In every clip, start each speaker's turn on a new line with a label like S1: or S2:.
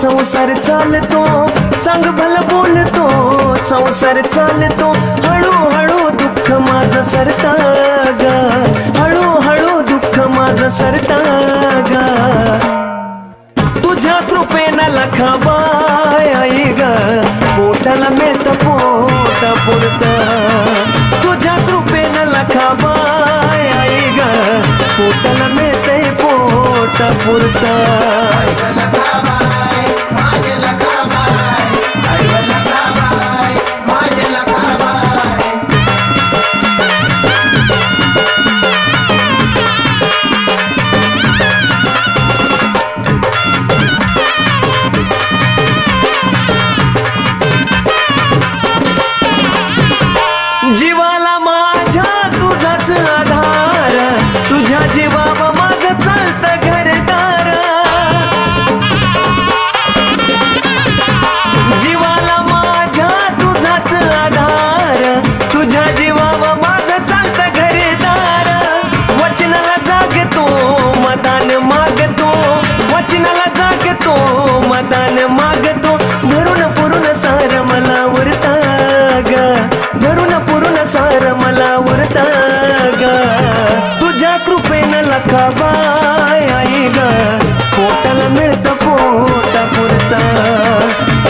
S1: संसार चालतो, चांग भल बोलतो, संसार चालतो, हळूहळू दुःख माझं सरता ग, हळूहळू दुःख माझं सरता ग. तुझ्या कृपेनं लखाबाय आई ग, पोटाला मिळतं पोटा पुरतं. तुझ्या कृपेनं लखाबाय आई ग, पोटाला मिळतंय पोटा पुरतं. जीवाला माझ्या तुझाच आधार, तुझ्या जीवावर माझं चालतं घरदार. जीवाला माझ्या तुझाच आधार, तुझ्या जीवावर माझं चालतं घरदार. वचनाला जागतो मदान मागतो, वचनाला जागतो मदान मागतो. भरून पुरून सार मला उरता ग, भरून पुरून सार मला उरता ग. तुझ्या कृपेनं लखाबाय आई ग, पोटाला मिळतं पोटा पुरतं.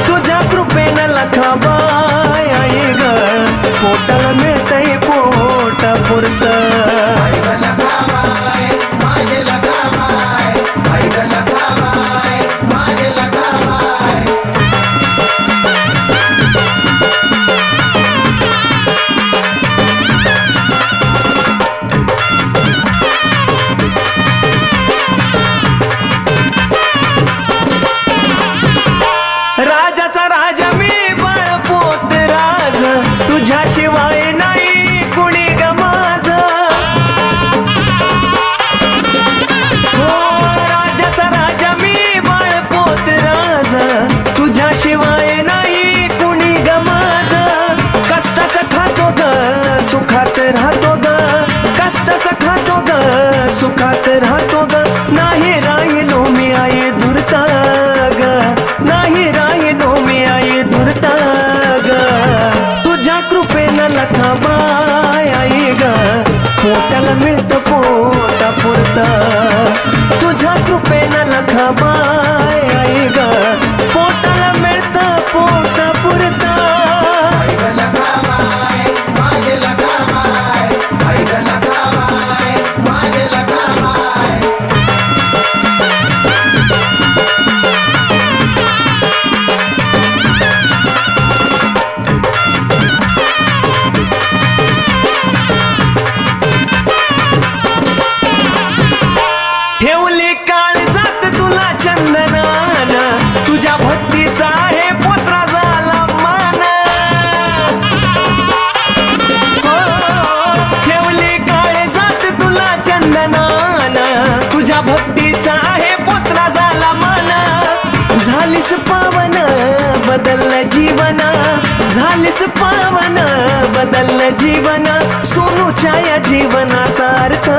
S1: तुझ्या कृपेनं लखाबाय आई ग, पोटाला मिळतंय पोटा पुरतं. राजाचा राजा मी बाळपोत राज, तुझ्याशिवाय नाही कुणी ग माझं. हो राजाचा राजा मी बाळपोत राज, तुझ्याशिवाय नाही कुणी ग माझं. कष्टाचं खातो ग, सुखात राहतो ग, कष्टाचं खातो ग, सुखात राहतो ग. नाही राहिलो मी आई धुरता ग, नाही राहिलो मी आई धुरता ग. तुझ्या कृपेनं लखाबाय आई ग, पोटाला मिळतं पोटा पुरतं. तुझ्या कृपेनं लखाबाय आई ग, पोटाला मिळतं पोटा पुरतं. ठेवली काळजात तुला चंदनान, तुझ्या भक्तीचा आहे पोत्रा झाला मान. हो ठेवली काळजात तुला चंदनान, तुझ्या भक्तीचा आहे पोत्रा झाला मान. झालीस पावन बदललं जीवन, झालीस पावन बदललं जीवन. सोनूच्या या जीवनाचा अर्थ